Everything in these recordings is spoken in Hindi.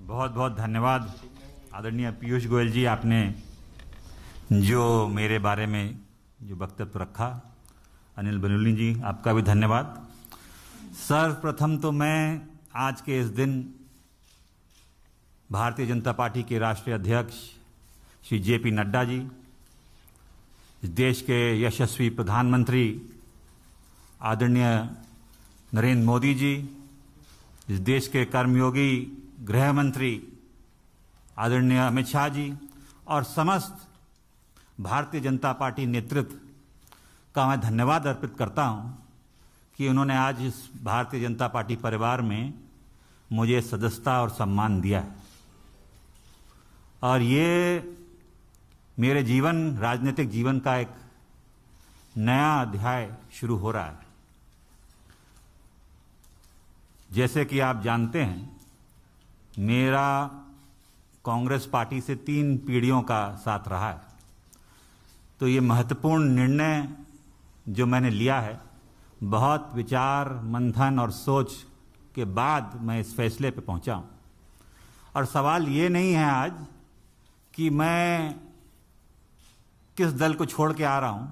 बहुत बहुत धन्यवाद आदरणीय पीयूष गोयल जी, आपने जो मेरे बारे में जो वक्तव्य रखा। अनिल बलूनी जी, आपका भी धन्यवाद। सर्वप्रथम तो मैं आज के इस दिन भारतीय जनता पार्टी के राष्ट्रीय अध्यक्ष श्री जेपी नड्डा जी, इस देश के यशस्वी प्रधानमंत्री आदरणीय नरेंद्र मोदी जी, इस देश के कर्मयोगी गृह मंत्री आदरणीय अमित शाह जी और समस्त भारतीय जनता पार्टी नेतृत्व का मैं धन्यवाद अर्पित करता हूं कि उन्होंने आज इस भारतीय जनता पार्टी परिवार में मुझे सदस्यता और सम्मान दिया है। और ये मेरे राजनीतिक जीवन का एक नया अध्याय शुरू हो रहा है। जैसे कि आप जानते हैं, मेरा कांग्रेस पार्टी से 3 पीढ़ियों का साथ रहा है। तो ये महत्वपूर्ण निर्णय जो मैंने लिया है, बहुत विचार मंथन और सोच के बाद मैं इस फैसले पे पहुंचा हूं। और सवाल ये नहीं है आज कि मैं किस दल को छोड़ के आ रहा हूं,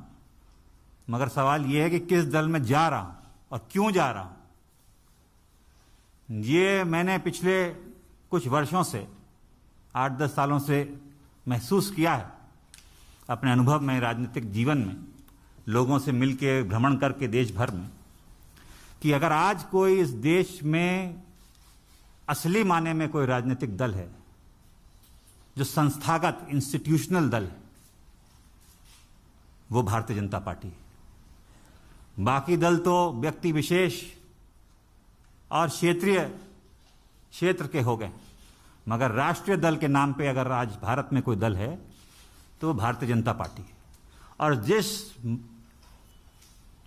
मगर सवाल ये है कि किस दल में जा रहा हूं और क्यों जा रहा हूं। ये मैंने पिछले कुछ वर्षों से 8-10 सालों से महसूस किया है अपने अनुभव में, राजनीतिक जीवन में, लोगों से मिलकर भ्रमण करके देश भर में, कि अगर आज कोई इस देश में असली माने में कोई राजनीतिक दल है जो संस्थागत इंस्टीट्यूशनल दल है, वो भारतीय जनता पार्टी है। बाकी दल तो व्यक्ति विशेष और क्षेत्र के हो गए, मगर राष्ट्रीय दल के नाम पे अगर आज भारत में कोई दल है तो वो भारतीय जनता पार्टी है। और जिस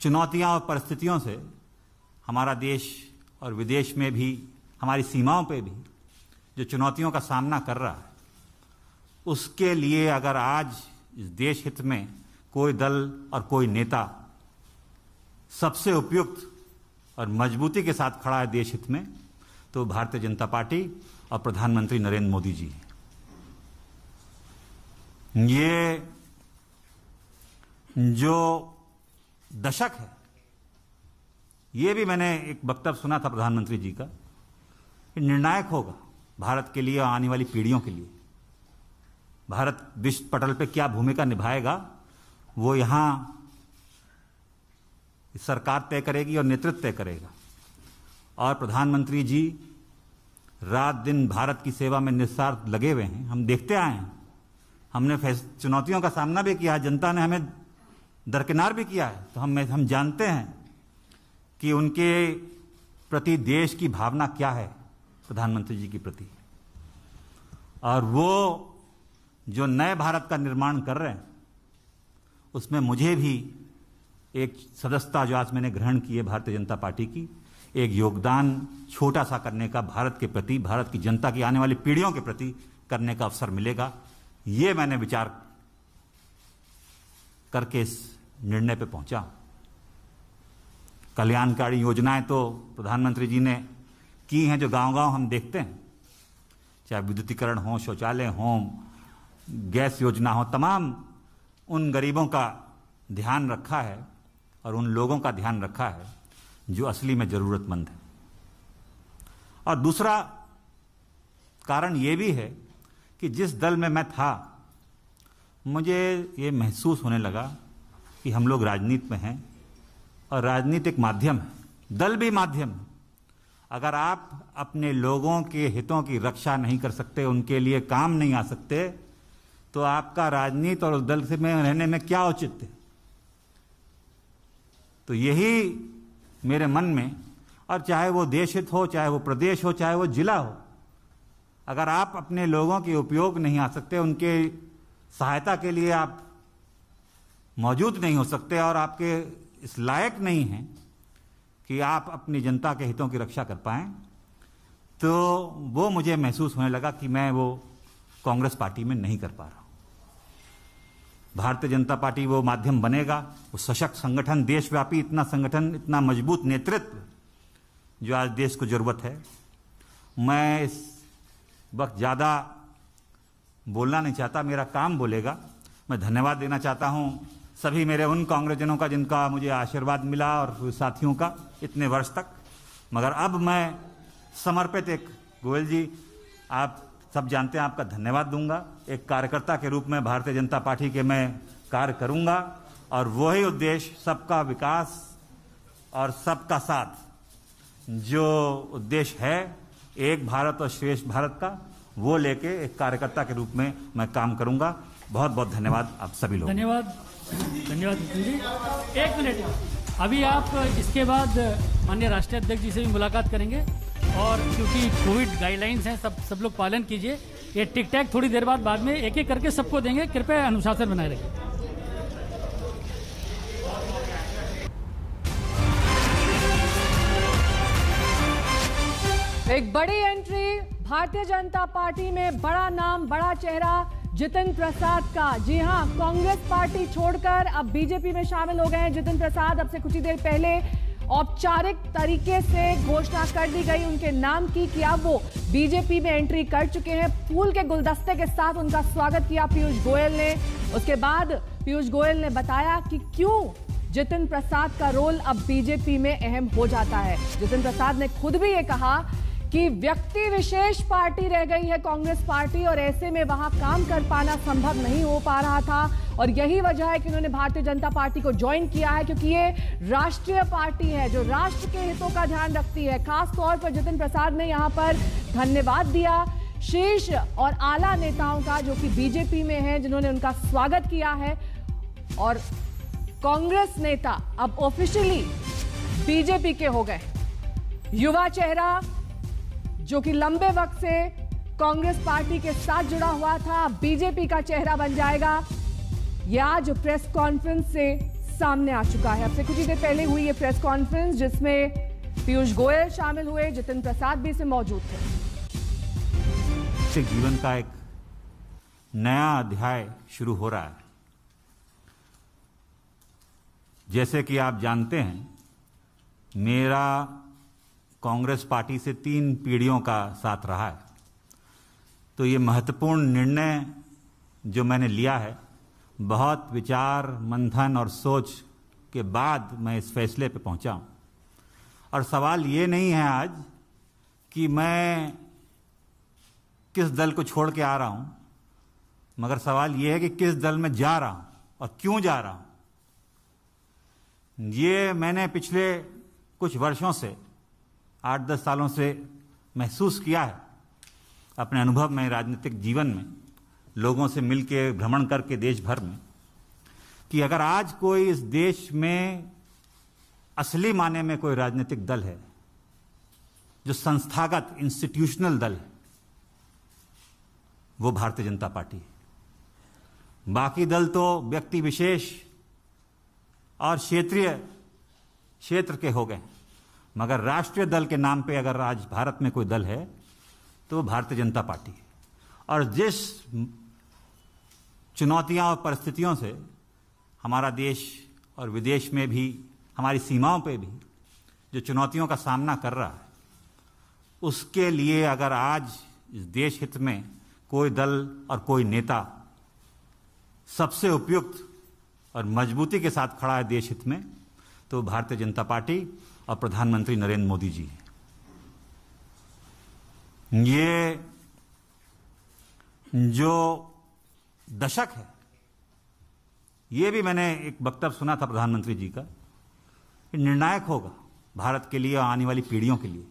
चुनौतियां और परिस्थितियों से हमारा देश और विदेश में भी, हमारी सीमाओं पे भी जो चुनौतियों का सामना कर रहा है, उसके लिए अगर आज इस देश हित में कोई दल और कोई नेता सबसे उपयुक्त और मजबूती के साथ खड़ा है देश हित में, तो भारतीय जनता पार्टी और प्रधानमंत्री नरेंद्र मोदी जी हैं। ये जो दशक है, ये भी मैंने एक वक्तव्य सुना था प्रधानमंत्री जी का, कि निर्णायक होगा भारत के लिए और आने वाली पीढ़ियों के लिए। भारत विश्व पटल पे क्या भूमिका निभाएगा, वो यहां सरकार तय करेगी और नेतृत्व तय करेगा। और प्रधानमंत्री जी रात दिन भारत की सेवा में निस्वार्थ लगे हुए हैं। हम देखते आए हैं, हमने चुनौतियों का सामना भी किया है, जनता ने हमें दरकिनार भी किया है, तो हम जानते हैं कि उनके प्रति देश की भावना क्या है, प्रधानमंत्री जी के प्रति। और वो जो नए भारत का निर्माण कर रहे हैं, उसमें मुझे भी एक सदस्यता जो आज मैंने ग्रहण की है भारतीय जनता पार्टी की, एक योगदान छोटा सा करने का भारत के प्रति, भारत की जनता की आने वाली पीढ़ियों के प्रति करने का अवसर मिलेगा। ये मैंने विचार करके इस निर्णय पे पहुंचा। कल्याणकारी योजनाएं तो प्रधानमंत्री जी ने की हैं, जो गांव-गांव हम देखते हैं, चाहे विद्युतीकरण हो, शौचालय हो, गैस योजना हो, तमाम उन गरीबों का ध्यान रखा है और उन लोगों का ध्यान रखा है जो असली में जरूरतमंद है। और दूसरा कारण यह भी है कि जिस दल में मैं था, मुझे ये महसूस होने लगा कि हम लोग राजनीति में हैं और राजनीति एक माध्यम है, दल भी माध्यम है। अगर आप अपने लोगों के हितों की रक्षा नहीं कर सकते, उनके लिए काम नहीं आ सकते, तो आपका राजनीति और दल से में रहने में क्या औचित्य है। तो यही मेरे मन में, और चाहे वो देश हित हो, चाहे वो प्रदेश हो, चाहे वो जिला हो, अगर आप अपने लोगों के उपयोग नहीं आ सकते, उनके सहायता के लिए आप मौजूद नहीं हो सकते और आपके इस लायक नहीं हैं कि आप अपनी जनता के हितों की रक्षा कर पाएं, तो वो मुझे महसूस होने लगा कि मैं वो कांग्रेस पार्टी में नहीं कर पा रहा हूं। भारतीय जनता पार्टी वो माध्यम बनेगा, वो सशक्त संगठन, देशव्यापी इतना संगठन, इतना मजबूत नेतृत्व जो आज देश को जरूरत है। मैं इस वक्त ज़्यादा बोलना नहीं चाहता, मेरा काम बोलेगा। मैं धन्यवाद देना चाहता हूं सभी मेरे उन कांग्रेसजनों का जिनका मुझे आशीर्वाद मिला और साथियों का इतने वर्ष तक। मगर अब मैं समर्पित एक गोयल जी, आप सब जानते हैं, आपका धन्यवाद दूंगा। एक कार्यकर्ता के रूप में भारतीय जनता पार्टी के मैं कार्य करूंगा और वही उद्देश्य सबका विकास और सबका साथ जो उद्देश्य है एक भारत और श्रेष्ठ भारत का, वो लेके एक कार्यकर्ता के रूप में मैं काम करूंगा। बहुत बहुत धन्यवाद आप सभी लोग। धन्यवाद धन्यवाद जी। एक मिनट, अभी आप इसके बाद माननीय राष्ट्रीय अध्यक्ष जी से भी मुलाकात करेंगे और क्योंकि कोविड गाइडलाइंस हैं, सब लोग पालन कीजिए। ये टिक टैक थोड़ी देर बाद में एक एक करके सबको देंगे, कृपया अनुशासन बनाए रखें। एक बड़ी एंट्री भारतीय जनता पार्टी में, बड़ा नाम बड़ा चेहरा जितिन प्रसाद का। जी हां, कांग्रेस पार्टी छोड़कर अब बीजेपी में शामिल हो गए हैं जितिन प्रसाद। अब से कुछ ही देर पहले औपचारिक तरीके से घोषणा कर दी गई उनके नाम की कि अब वो बीजेपी में एंट्री कर चुके हैं। फूल के गुलदस्ते के साथ उनका स्वागत किया पीयूष गोयल ने। उसके बाद पीयूष गोयल ने बताया कि क्यों जितिन प्रसाद का रोल अब बीजेपी में अहम हो जाता है। जितिन प्रसाद ने खुद भी ये कहा कि व्यक्ति विशेष पार्टी रह गई है कांग्रेस पार्टी और ऐसे में वहां काम कर पाना संभव नहीं हो पा रहा था और यही वजह है कि उन्होंने भारतीय जनता पार्टी को ज्वाइन किया है, क्योंकि ये राष्ट्रीय पार्टी है जो राष्ट्र के हितों का ध्यान रखती है। खास तौर पर जितिन प्रसाद ने यहां पर धन्यवाद दिया शीर्ष और आला नेताओं का जो कि बीजेपी में हैं, जिन्होंने उनका स्वागत किया है। और कांग्रेस नेता अब ऑफिशियली बीजेपी के हो गए। युवा चेहरा जो कि लंबे वक्त से कांग्रेस पार्टी के साथ जुड़ा हुआ था, बीजेपी का चेहरा बन जाएगा। यह आज प्रेस कॉन्फ्रेंस से सामने आ चुका है। अब से कुछ ही देर पहले हुई ये प्रेस कॉन्फ्रेंस जिसमें पीयूष गोयल शामिल हुए, जितिन प्रसाद भी इसमें मौजूद थे। जीवन का एक नया अध्याय शुरू हो रहा है। जैसे कि आप जानते हैं, मेरा कांग्रेस पार्टी से 3 पीढ़ियों का साथ रहा है। तो ये महत्वपूर्ण निर्णय जो मैंने लिया है, बहुत विचार मंथन और सोच के बाद मैं इस फैसले पे पहुंचा हूं। और सवाल ये नहीं है आज कि मैं किस दल को छोड़ के आ रहा हूं, मगर सवाल ये है कि किस दल में जा रहा हूं और क्यों जा रहा हूं। ये मैंने पिछले कुछ वर्षों से 8-10 सालों से महसूस किया है अपने अनुभव में, राजनीतिक जीवन में, लोगों से मिलकर भ्रमण करके देश भर में, कि अगर आज कोई इस देश में असली माने में कोई राजनीतिक दल है जो संस्थागत इंस्टीट्यूशनल दल है, वो भारतीय जनता पार्टी है। बाकी दल तो व्यक्ति विशेष और क्षेत्र के हो गए, मगर राष्ट्रीय दल के नाम पे अगर आज भारत में कोई दल है तो वो भारतीय जनता पार्टी है। और जिस चुनौतियां और परिस्थितियों से हमारा देश और विदेश में भी, हमारी सीमाओं पे भी जो चुनौतियों का सामना कर रहा है, उसके लिए अगर आज इस देश हित में कोई दल और कोई नेता सबसे उपयुक्त और मजबूती के साथ खड़ा है देश हित में, तो भारतीय जनता पार्टी और प्रधानमंत्री नरेंद्र मोदी जी हैं। ये जो दशक है, ये भी मैंने एक वक्तव्य सुना था प्रधानमंत्री जी का, निर्णायक होगा भारत के लिए और आने वाली पीढ़ियों के लिए।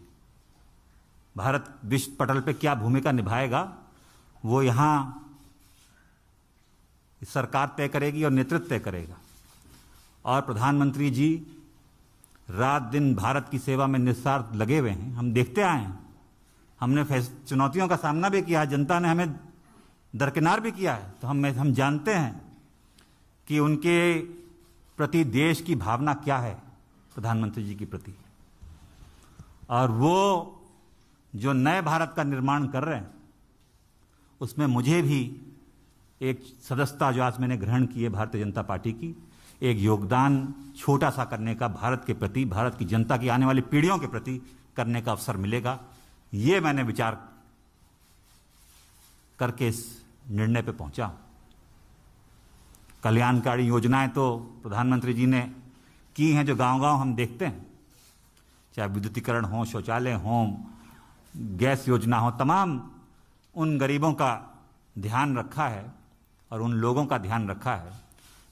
भारत विश्व पटल पे क्या भूमिका निभाएगा वो यहां सरकार तय करेगी और नेतृत्व तय करेगा। और प्रधानमंत्री जी रात दिन भारत की सेवा में निस्वार्थ लगे हुए हैं। हम देखते आए हैं, हमने चुनौतियों का सामना भी किया है, जनता ने हमें दरकिनार भी किया है, तो हम जानते हैं कि उनके प्रति देश की भावना क्या है प्रधानमंत्री जी के प्रति। और वो जो नए भारत का निर्माण कर रहे हैं, उसमें मुझे भी एक सदस्यता जो आज मैंने ग्रहण की है भारतीय जनता पार्टी की, एक योगदान छोटा सा करने का भारत के प्रति, भारत की जनता की आने वाली पीढ़ियों के प्रति करने का अवसर मिलेगा। ये मैंने विचार करके इस निर्णय पे पहुंचा। कल्याणकारी योजनाएं तो प्रधानमंत्री जी ने की हैं जो गांव-गांव हम देखते हैं, चाहे विद्युतीकरण हो, शौचालय हो, गैस योजना हो, तमाम उन गरीबों का ध्यान रखा है और उन लोगों का ध्यान रखा है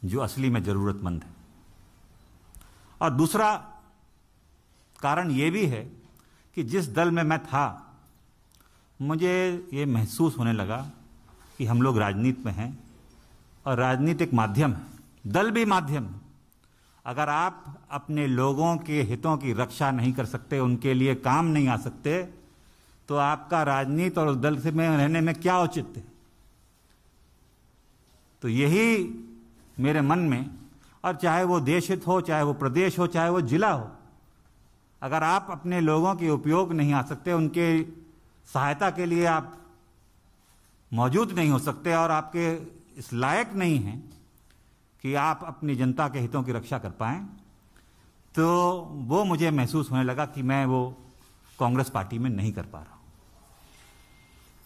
जो असली में ज़रूरतमंद है। और दूसरा कारण ये भी है कि जिस दल में मैं था, मुझे ये महसूस होने लगा कि हम लोग राजनीति में हैं और राजनीति एक माध्यम है, दल भी माध्यम है। अगर आप अपने लोगों के हितों की रक्षा नहीं कर सकते, उनके लिए काम नहीं आ सकते, तो आपका राजनीति और उस दल से में रहने में क्या औचित्य है। तो यही मेरे मन में, और चाहे वो देश हित हो, चाहे वो प्रदेश हो, चाहे वो जिला हो, अगर आप अपने लोगों के उपयोग नहीं आ सकते, उनके सहायता के लिए आप मौजूद नहीं हो सकते और आपके इस लायक नहीं हैं कि आप अपनी जनता के हितों की रक्षा कर पाएं, तो वो मुझे महसूस होने लगा कि मैं वो कांग्रेस पार्टी में नहीं कर पा रहा हूं।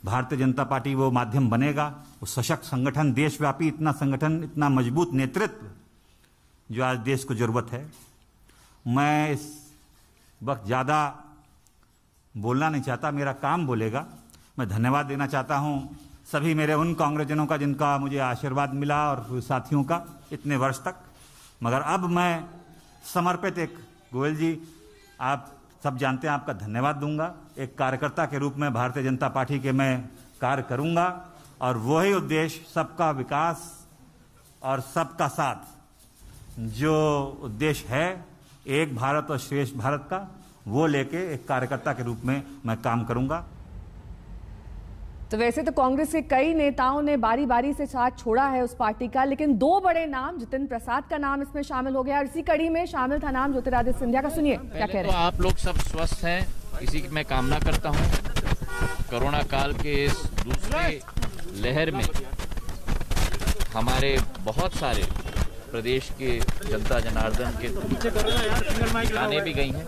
भारतीय जनता पार्टी वो माध्यम बनेगा, वो सशक्त संगठन, देशव्यापी इतना संगठन, इतना मजबूत नेतृत्व जो आज देश को जरूरत है। मैं इस वक्त ज़्यादा बोलना नहीं चाहता, मेरा काम बोलेगा। मैं धन्यवाद देना चाहता हूं सभी मेरे उन कांग्रेसजनों का जिनका मुझे आशीर्वाद मिला और साथियों का इतने वर्ष तक। मगर अब मैं समर्पित एक, गोयल जी आप सब जानते हैं, आपका धन्यवाद दूंगा। एक कार्यकर्ता के रूप में भारतीय जनता पार्टी के मैं कार्य करूंगा और वही उद्देश्य, सबका विकास और सबका साथ, जो उद्देश्य है एक भारत और श्रेष्ठ भारत का, वो लेके एक कार्यकर्ता के रूप में मैं काम करूंगा। तो वैसे तो कांग्रेस के कई नेताओं ने बारी बारी से साथ छोड़ा है उस पार्टी का, लेकिन दो बड़े नाम, जितिन प्रसाद का नाम इसमें शामिल हो गया और इसी कड़ी में शामिल था नाम ज्योतिरादित्य सिंधिया का। सुनिए क्या कह रहे हैं। आप लोग सब स्वस्थ हैं, इसी की मैं कामना करता हूं। कोरोना काल के इस दूसरे लहर में हमारे बहुत सारे प्रदेश के जनता जनार्दन के आने भी गई हैं।